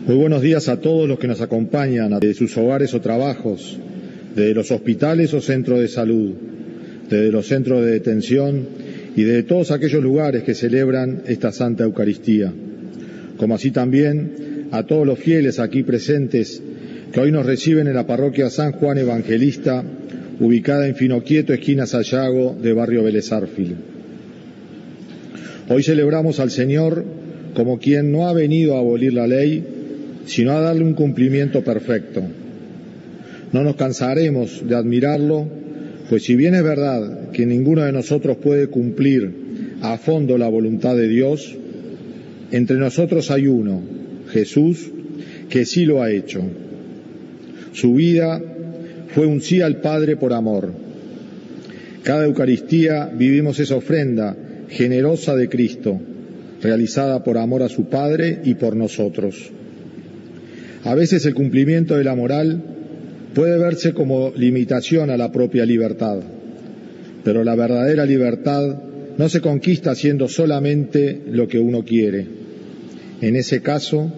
Muy buenos días a todos los que nos acompañan de sus hogares o trabajos, de los hospitales o centros de salud, de los centros de detención y de todos aquellos lugares que celebran esta Santa Eucaristía, como así también a todos los fieles aquí presentes que hoy nos reciben en la parroquia San Juan Evangelista, ubicada en Finoquieto, esquina Sayago, de barrio Vélez Arfield. Hoy celebramos al Señor como quien no ha venido a abolir la ley, sino a darle un cumplimiento perfecto. No nos cansaremos de admirarlo, pues si bien es verdad que ninguno de nosotros puede cumplir a fondo la voluntad de Dios, entre nosotros hay uno, Jesús, que sí lo ha hecho. Su vida fue un sí al Padre por amor. Cada Eucaristía vivimos esa ofrenda generosa de Cristo, realizada por amor a su Padre y por nosotros. A veces el cumplimiento de la moral puede verse como limitación a la propia libertad, pero la verdadera libertad no se conquista haciendo solamente lo que uno quiere. En ese caso,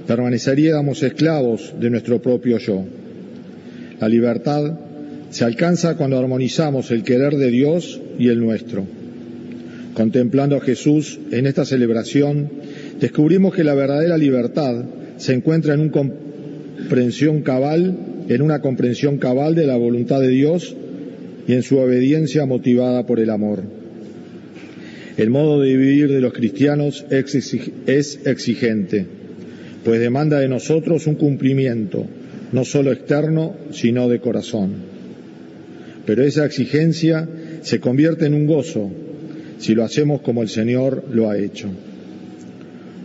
permaneceríamos esclavos de nuestro propio yo. La libertad se alcanza cuando armonizamos el querer de Dios y el nuestro. Contemplando a Jesús en esta celebración, descubrimos que la verdadera libertad se encuentra en una comprensión cabal de la voluntad de Dios y en su obediencia motivada por el amor. El modo de vivir de los cristianos es exigente, pues demanda de nosotros un cumplimiento, no solo externo, sino de corazón. Pero esa exigencia se convierte en un gozo si lo hacemos como el Señor lo ha hecho.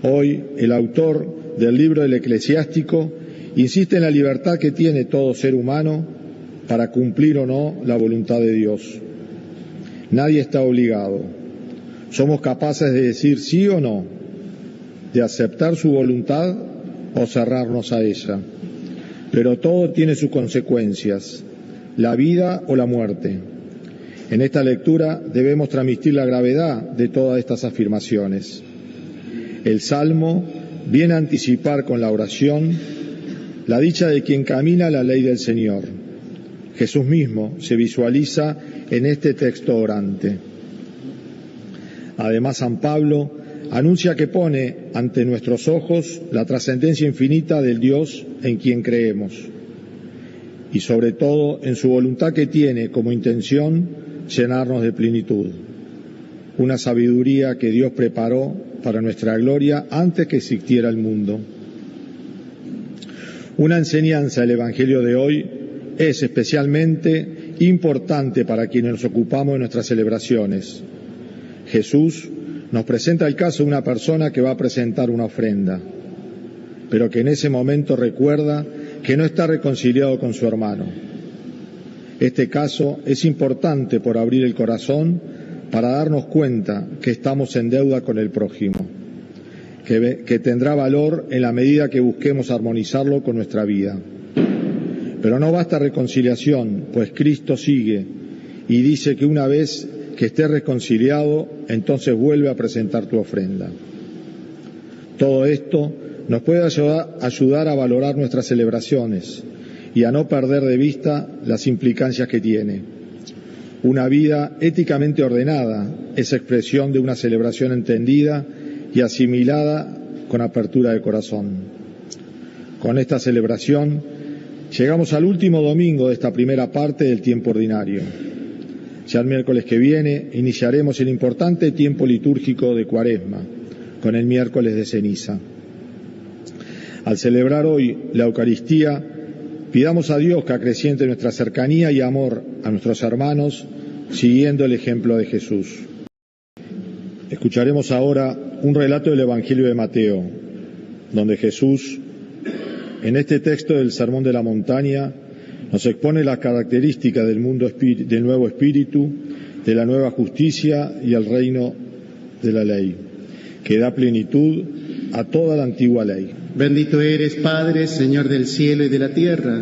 Hoy, el autor del libro del Eclesiástico insiste en la libertad que tiene todo ser humano para cumplir o no la voluntad de Dios. Nadie está obligado. Somos capaces de decir sí o no, de aceptar su voluntad o cerrarnos a ella. Pero todo tiene sus consecuencias, la vida o la muerte. En esta lectura debemos transmitir la gravedad de todas estas afirmaciones. El Salmo viene a anticipar con la oración la dicha de quien camina la ley del Señor. Jesús mismo se visualiza en este texto orante. Además, San Pablo anuncia que pone ante nuestros ojos la trascendencia infinita del Dios en quien creemos y sobre todo en su voluntad que tiene como intención llenarnos de plenitud, una sabiduría que Dios preparó para nuestra gloria antes que existiera el mundo. Una enseñanza del Evangelio de hoy es especialmente importante para quienes nos ocupamos de nuestras celebraciones. Jesús nos presenta el caso de una persona que va a presentar una ofrenda, pero que en ese momento recuerda que no está reconciliado con su hermano. Este caso es importante por abrir el corazón para darnos cuenta que estamos en deuda con el prójimo, que tendrá valor en la medida que busquemos armonizarlo con nuestra vida. Pero no basta reconciliación, pues Cristo sigue y dice que una vez que estés reconciliado, entonces vuelve a presentar tu ofrenda. Todo esto nos puede ayudar a valorar nuestras celebraciones y a no perder de vista las implicancias que tiene. Una vida éticamente ordenada es expresión de una celebración entendida y asimilada con apertura de corazón. Con esta celebración llegamos al último domingo de esta primera parte del tiempo ordinario. Ya el miércoles que viene iniciaremos el importante tiempo litúrgico de Cuaresma, con el miércoles de ceniza. Al celebrar hoy la Eucaristía, pidamos a Dios que acreciente nuestra cercanía y amor a nuestros hermanos, siguiendo el ejemplo de Jesús. Escucharemos ahora un relato del Evangelio de Mateo, donde Jesús, en este texto del Sermón de la Montaña, nos expone las características del nuevo espíritu, de la nueva justicia y el reino de la ley, que da plenitud a toda la antigua ley. Bendito eres, Padre, Señor del cielo y de la tierra,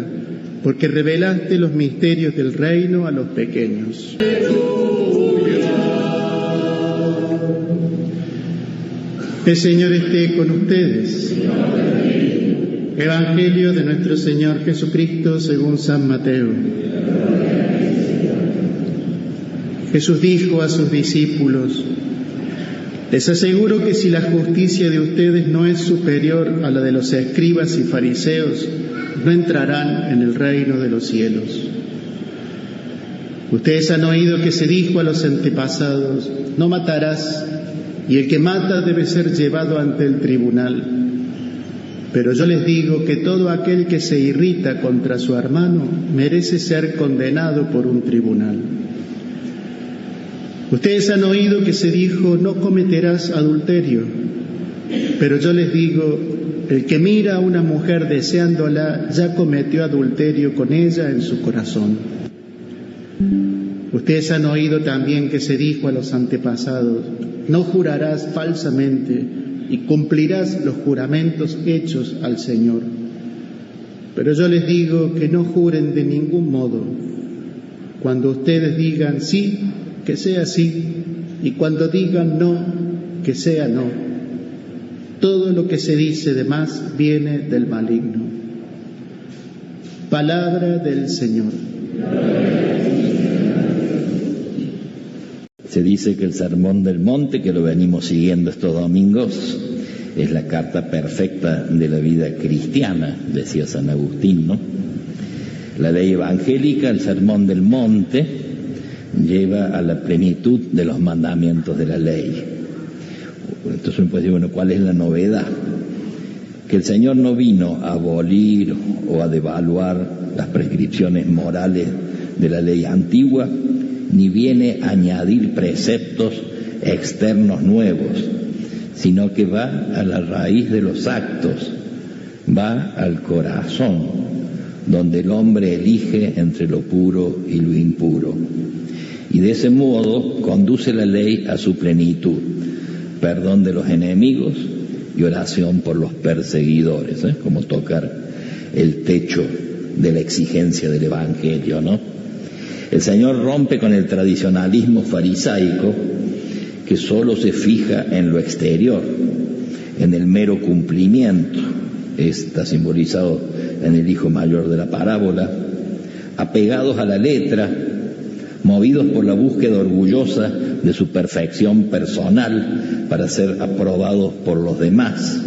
porque revelaste los misterios del reino a los pequeños. El Señor esté con ustedes. Evangelio de nuestro Señor Jesucristo según San Mateo. Jesús dijo a sus discípulos: les aseguro que si la justicia de ustedes no es superior a la de los escribas y fariseos, no entrarán en el reino de los cielos. Ustedes han oído que se dijo a los antepasados: no matarás, y el que mata debe ser llevado ante el tribunal. Pero yo les digo que todo aquel que se irrita contra su hermano merece ser condenado por un tribunal. Ustedes han oído que se dijo: no cometerás adulterio. Pero yo les digo: el que mira a una mujer deseándola ya cometió adulterio con ella en su corazón. Ustedes han oído también que se dijo a los antepasados: no jurarás falsamente y cumplirás los juramentos hechos al Señor. Pero yo les digo que no juren de ningún modo. Cuando ustedes digan sí, que sea sí, y cuando digan no, que sea no. Todo lo que se dice de más viene del maligno. Palabra del Señor. Se dice que el Sermón del Monte, que lo venimos siguiendo estos domingos, es la carta perfecta de la vida cristiana, decía San Agustín, ¿no? La ley evangélica, el Sermón del Monte, lleva a la plenitud de los mandamientos de la ley. Entonces uno puede decir, bueno, ¿cuál es la novedad? Que el Señor no vino a abolir o a devaluar las prescripciones morales de la ley antigua, ni viene a añadir preceptos externos nuevos, sino que va a la raíz de los actos, va al corazón, donde el hombre elige entre lo puro y lo impuro. Y de ese modo conduce la ley a su plenitud: perdón de los enemigos y oración por los perseguidores, como tocar el techo de la exigencia del Evangelio, ¿no? El Señor rompe con el tradicionalismo farisaico que solo se fija en lo exterior, en el mero cumplimiento. Está simbolizado en el hijo mayor de la parábola, apegados a la letra, movidos por la búsqueda orgullosa de su perfección personal para ser aprobados por los demás,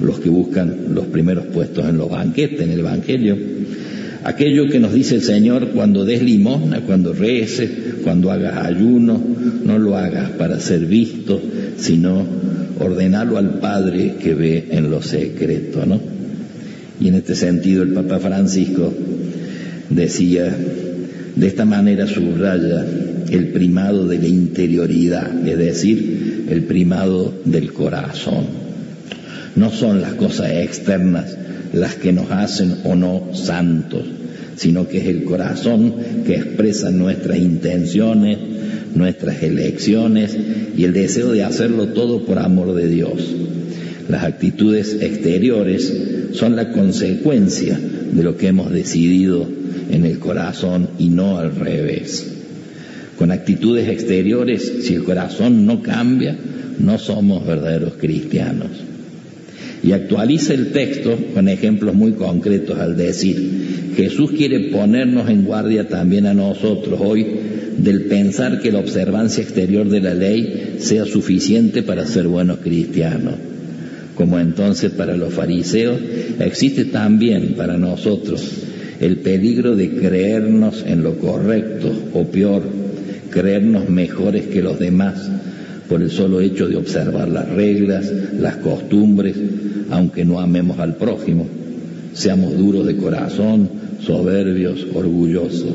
los que buscan los primeros puestos en los banquetes, en el Evangelio. Aquello que nos dice el Señor: cuando des limosna, cuando reces, cuando hagas ayuno, no lo hagas para ser visto, sino ordenalo al Padre que ve en lo secreto, ¿no? Y en este sentido el Papa Francisco decía, de esta manera subraya el primado de la interioridad, es decir, el primado del corazón. No son las cosas externas las que nos hacen o no santos, sino que es el corazón que expresa nuestras intenciones, nuestras elecciones y el deseo de hacerlo todo por amor de Dios. Las actitudes exteriores son la consecuencia de lo que hemos decidido en el corazón y no al revés. Con actitudes exteriores, si el corazón no cambia, no somos verdaderos cristianos. Y actualiza el texto con ejemplos muy concretos al decir: Jesús quiere ponernos en guardia también a nosotros hoy del pensar que la observancia exterior de la ley sea suficiente para ser buenos cristianos. Como entonces para los fariseos, existe también para nosotros el peligro de creernos en lo correcto, o peor, creernos mejores que los demás por el solo hecho de observar las reglas, las costumbres, aunque no amemos al prójimo. Seamos duros de corazón, soberbios, orgullosos.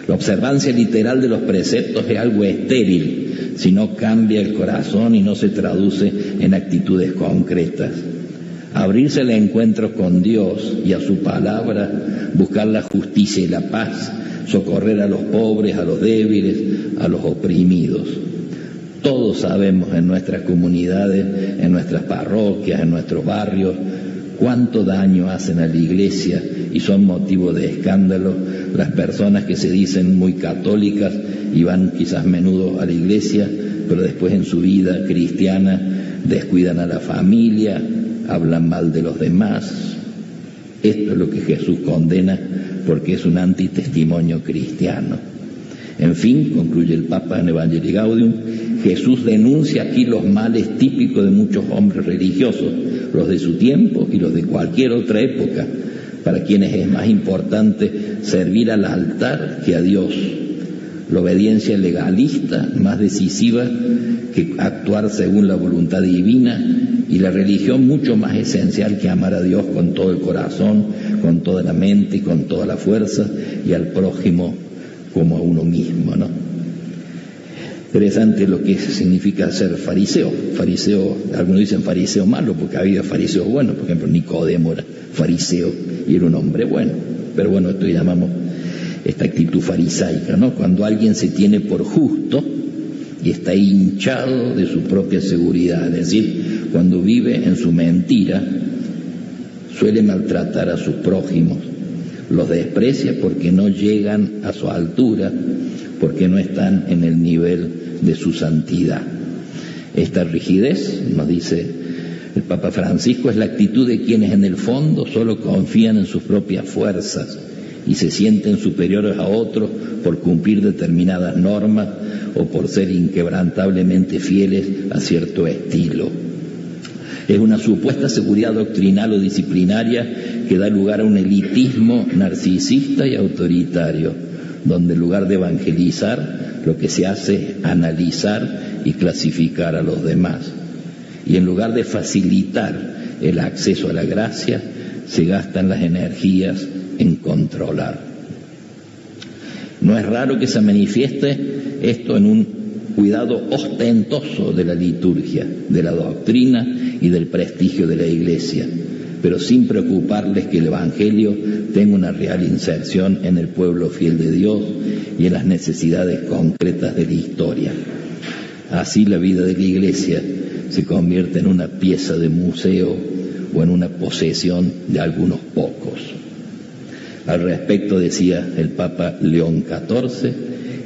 La observancia literal de los preceptos es algo estéril si no cambia el corazón y no se traduce en actitudes concretas. Abrirse al encuentro con Dios y a su palabra, buscar la justicia y la paz, socorrer a los pobres, a los débiles, a los oprimidos. Todos sabemos en nuestras comunidades, en nuestras parroquias, en nuestros barrios, cuánto daño hacen a la Iglesia y son motivo de escándalo las personas que se dicen muy católicas y van quizás menudo a la Iglesia, pero después en su vida cristiana descuidan a la familia, hablan mal de los demás, Esto es lo que Jesús condena porque es un antitestimonio cristiano. En fin, concluye el Papa en Evangelii Gaudium, Jesús denuncia aquí los males típicos de muchos hombres religiosos, los de su tiempo y los de cualquier otra época, para quienes es más importante servir al altar que a Dios. La obediencia legalista más decisiva que actuar según la voluntad divina, y la religión mucho más esencial que amar a Dios con todo el corazón, con toda la mente y con toda la fuerza, y al prójimo como a uno mismo, ¿no? Interesante lo que significa ser fariseo. Fariseo, algunos dicen fariseo malo, porque había fariseos buenos. Por ejemplo, Nicodemo era fariseo y era un hombre bueno. Pero bueno, esto llamamos esta actitud farisaica, ¿no? Cuando alguien se tiene por justo y está hinchado de su propia seguridad, es decir, cuando vive en su mentira, suele maltratar a sus prójimos, los desprecia porque no llegan a su altura, porque no están en el nivel de su santidad. Esta rigidez, nos dice el Papa Francisco, es la actitud de quienes en el fondo solo confían en sus propias fuerzas y se sienten superiores a otros por cumplir determinadas normas o por ser inquebrantablemente fieles a cierto estilo. Es una supuesta seguridad doctrinal o disciplinaria que da lugar a un elitismo narcisista y autoritario, donde en lugar de evangelizar, lo que se hace es analizar y clasificar a los demás. Y en lugar de facilitar el acceso a la gracia, se gastan las energías en controlar. No es raro que se manifieste esto en un cuidado ostentoso de la liturgia, de la doctrina y del prestigio de la Iglesia, pero sin preocuparles que el Evangelio tenga una real inserción en el pueblo fiel de Dios y en las necesidades concretas de la historia. Así la vida de la Iglesia se convierte en una pieza de museo o en una posesión de algunos pocos. Al respecto decía el Papa León XIV,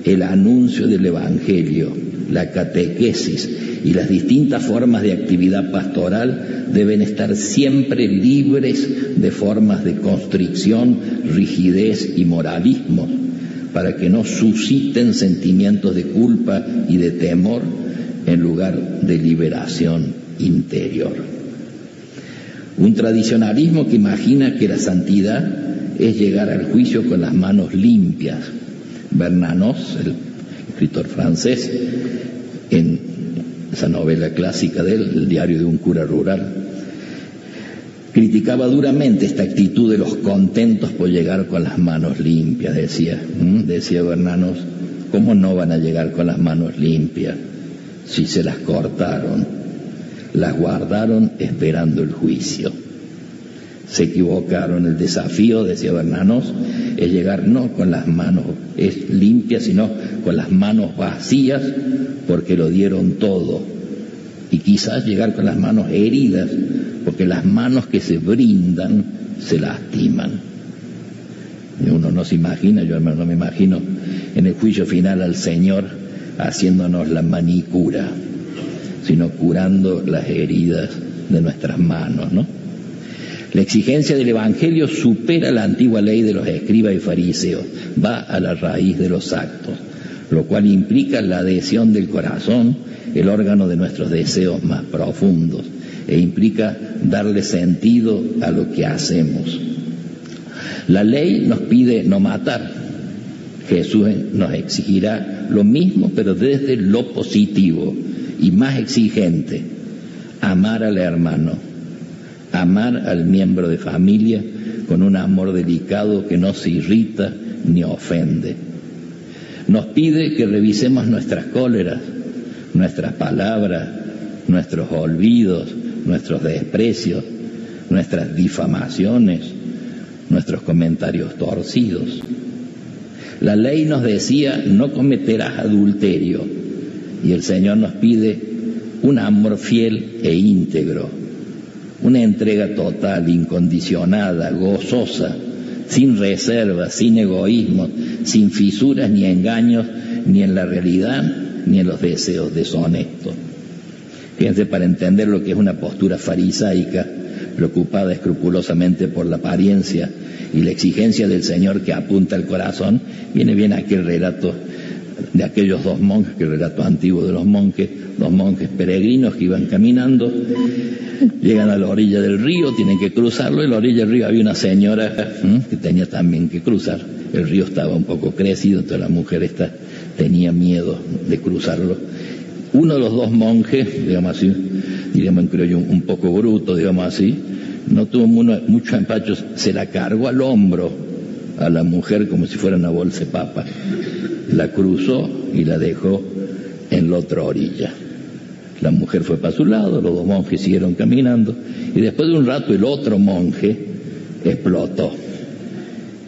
el anuncio del Evangelio, la catequesis y las distintas formas de actividad pastoral deben estar siempre libres de formas de constricción, rigidez y moralismo, para que no susciten sentimientos de culpa y de temor en lugar de liberación interior. Un tradicionalismo que imagina que la santidad es llegar al juicio con las manos limpias. Bernanos, el escritor francés, en esa novela clásica de él, El diario de un cura rural, criticaba duramente esta actitud de los contentos por llegar con las manos limpias, decía Bernanos. ¿Cómo no van a llegar con las manos limpias si se las cortaron? Las guardaron esperando el juicio. Se equivocaron. El desafío, decía Bernanos, es llegar no con las manos limpias, sino con las manos vacías, porque lo dieron todo. Y quizás llegar con las manos heridas, porque las manos que se brindan se lastiman. Y uno no se imagina, yo al menos no me imagino, en el juicio final al Señor haciéndonos la manicura, sino curando las heridas de nuestras manos, ¿no? La exigencia del Evangelio supera la antigua ley de los escribas y fariseos, va a la raíz de los actos, lo cual implica la adhesión del corazón, el órgano de nuestros deseos más profundos, e implica darle sentido a lo que hacemos. La ley nos pide no matar. Jesús nos exigirá lo mismo, pero desde lo positivo y más exigente: amar al hermano, amar al miembro de familia con un amor delicado que no se irrita ni ofende. Nos pide que revisemos nuestras cóleras, nuestras palabras, nuestros olvidos, nuestros desprecios, nuestras difamaciones, nuestros comentarios torcidos. La ley nos decía: no cometerás adulterio, y el Señor nos pide un amor fiel e íntegro, una entrega total, incondicionada, gozosa, sin reservas, sin egoísmo, sin fisuras ni engaños, ni en la realidad ni en los deseos deshonestos. Fíjense, para entender lo que es una postura farisaica, preocupada escrupulosamente por la apariencia y la exigencia del Señor que apunta al corazón, viene bien aquel relato de aquellos dos monjes, que el relato antiguo de los monjes, dos monjes peregrinos que iban caminando, llegan a la orilla del río, tienen que cruzarlo, y en la orilla del río había una señora que tenía también que cruzar. El río estaba un poco crecido, entonces la mujer esta tenía miedo de cruzarlo. Uno de los dos monjes, digamos así, diríamos en criollo un poco bruto, digamos así, no tuvo mucho empacho, se la cargó al hombro a la mujer como si fuera una bolsa de papa. La cruzó y la dejó en la otra orilla. La mujer fue para su lado, los dos monjes siguieron caminando, y después de un rato el otro monje explotó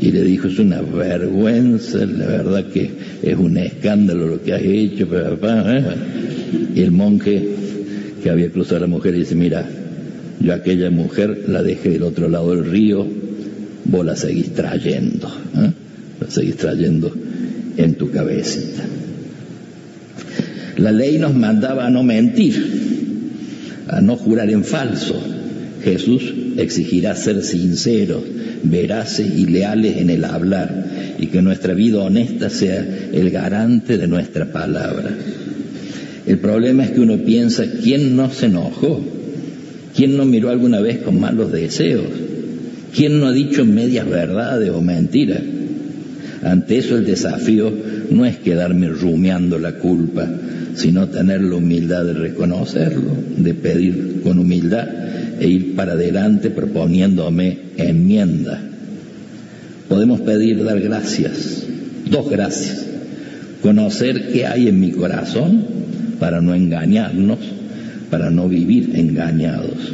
y le dijo: es una vergüenza, la verdad que es un escándalo lo que has hecho. Y el monje que había cruzado a la mujer dice: mira, yo a aquella mujer la dejé del otro lado del río, vos la seguís trayendo, la seguís trayendo en tu cabecita. La ley nos mandaba a no mentir, a no jurar en falso. Jesús exigirá ser sinceros, veraces y leales en el hablar, y que nuestra vida honesta sea el garante de nuestra palabra. El problema es que uno piensa: ¿quién no se enojó? ¿Quién no miró alguna vez con malos deseos? ¿Quién no ha dicho medias verdades o mentiras? Ante eso el desafío no es quedarme rumiando la culpa, sino tener la humildad de reconocerlo, de pedir con humildad e ir para adelante proponiéndome enmienda. Podemos pedir dar gracias, dos gracias: conocer qué hay en mi corazón para no engañarnos, para no vivir engañados,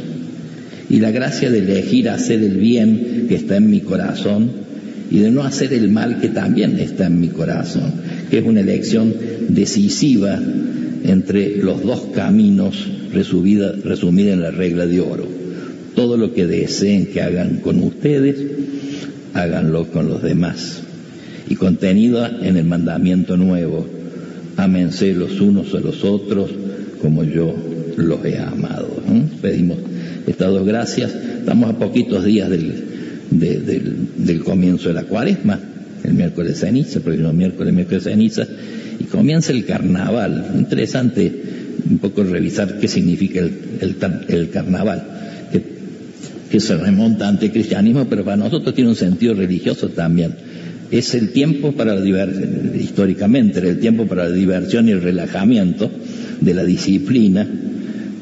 y la gracia de elegir hacer el bien que está en mi corazón y de no hacer el mal que también está en mi corazón, que es una elección decisiva entre los dos caminos resumida en la regla de oro. Todo lo que deseen que hagan con ustedes, háganlo con los demás. Y contenida en el mandamiento nuevo: ámense los unos a los otros como yo los he amado. Pedimos estas dos gracias. Estamos a poquitos días del comienzo de la Cuaresma, el miércoles de ceniza, el próximo miércoles de ceniza, y comienza el carnaval. Interesante un poco revisar qué significa el carnaval, que se remonta ante el cristianismo, pero para nosotros tiene un sentido religioso también. Es el tiempo para la diversión, históricamente era el tiempo para la diversión y el relajamiento de la disciplina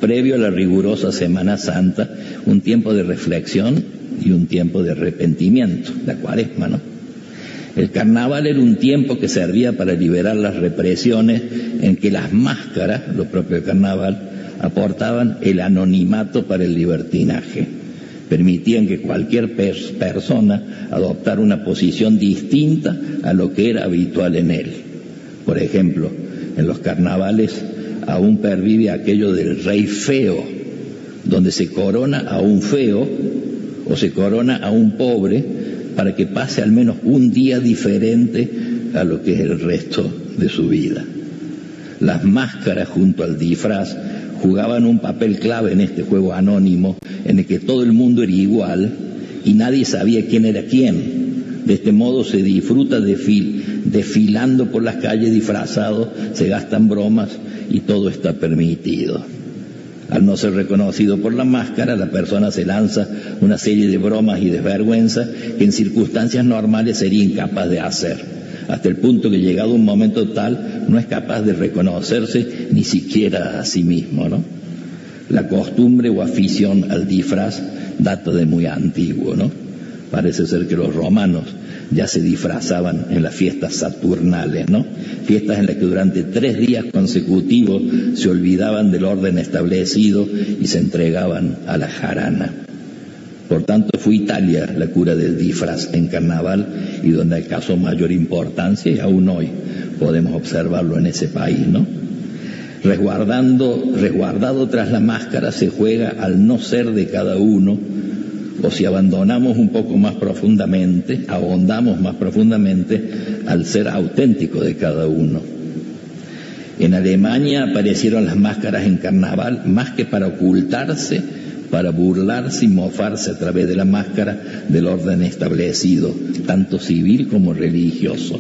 previo a la rigurosa Semana Santa, un tiempo de reflexión y un tiempo de arrepentimiento, la Cuaresma, ¿no? El carnaval era un tiempo que servía para liberar las represiones en que las máscaras, lo propio del carnaval, aportaban el anonimato para el libertinaje. Permitían que cualquier persona adoptara una posición distinta a lo que era habitual en él. Por ejemplo, en los carnavales aún pervive aquello del rey feo, donde se corona a un feo o se corona a un pobre para que pase al menos un día diferente a lo que es el resto de su vida. Las máscaras junto al disfraz jugaban un papel clave en este juego anónimo en el que todo el mundo era igual y nadie sabía quién era quién. De este modo se disfruta desfilando por las calles disfrazado, se gastan bromas y todo está permitido. Al no ser reconocido por la máscara, la persona se lanza una serie de bromas y desvergüenzas que en circunstancias normales sería incapaz de hacer, hasta el punto que llegado un momento tal no es capaz de reconocerse ni siquiera a sí mismo, ¿no? La costumbre o afición al disfraz data de muy antiguo, ¿no? Parece ser que los romanos ya se disfrazaban en las fiestas saturnales, ¿no? Fiestas en las que durante 3 días consecutivos se olvidaban del orden establecido y se entregaban a la jarana. Por tanto, fue Italia la cura del disfraz en carnaval y donde alcanzó mayor importancia, y aún hoy podemos observarlo en ese país, ¿no? Resguardado tras la máscara se juega al no ser de cada uno, o si abandonamos un poco más profundamente, ahondamos más profundamente al ser auténtico de cada uno. En Alemania aparecieron las máscaras en carnaval más que para ocultarse, para burlarse y mofarse a través de la máscara del orden establecido, tanto civil como religioso.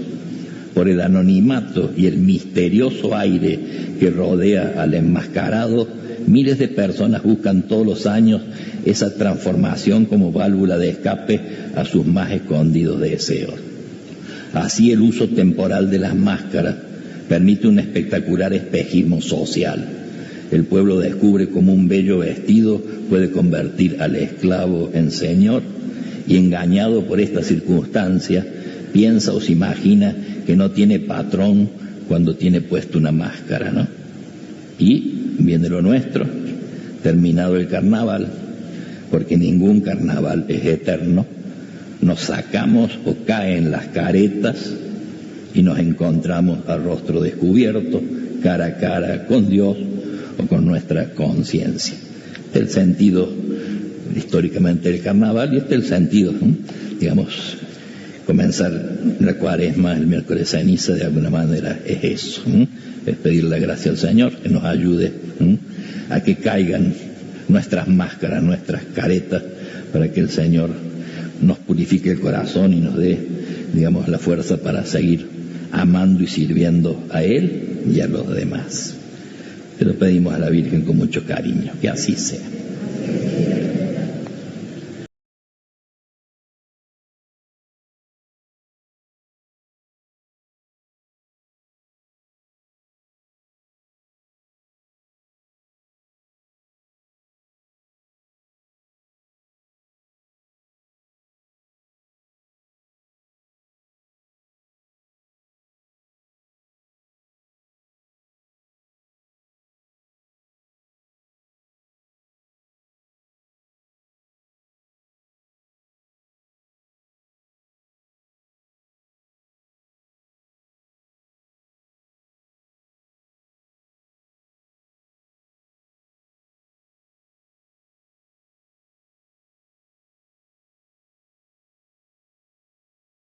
Por el anonimato y el misterioso aire que rodea al enmascarado, miles de personas buscan todos los años esa transformación como válvula de escape a sus más escondidos deseos. Así el uso temporal de las máscaras permite un espectacular espejismo social. El pueblo descubre cómo un bello vestido puede convertir al esclavo en señor, y engañado por esta circunstancia, piensa o se imagina que no tiene patrón cuando tiene puesto una máscara, ¿no? Y viene lo nuestro, terminado el carnaval, porque ningún carnaval es eterno, nos sacamos o caen las caretas y nos encontramos a rostro descubierto, cara a cara con Dios o con nuestra conciencia. Este es el sentido históricamente del carnaval, y este es el sentido, digamos, comenzar la cuaresma, el miércoles de ceniza, de alguna manera es eso, es pedir la gracia al Señor que nos ayude a que caigan nuestras máscaras, nuestras caretas, para que el Señor nos purifique el corazón y nos dé, digamos, la fuerza para seguir amando y sirviendo a Él y a los demás. Se lo pedimos a la Virgen con mucho cariño, que así sea.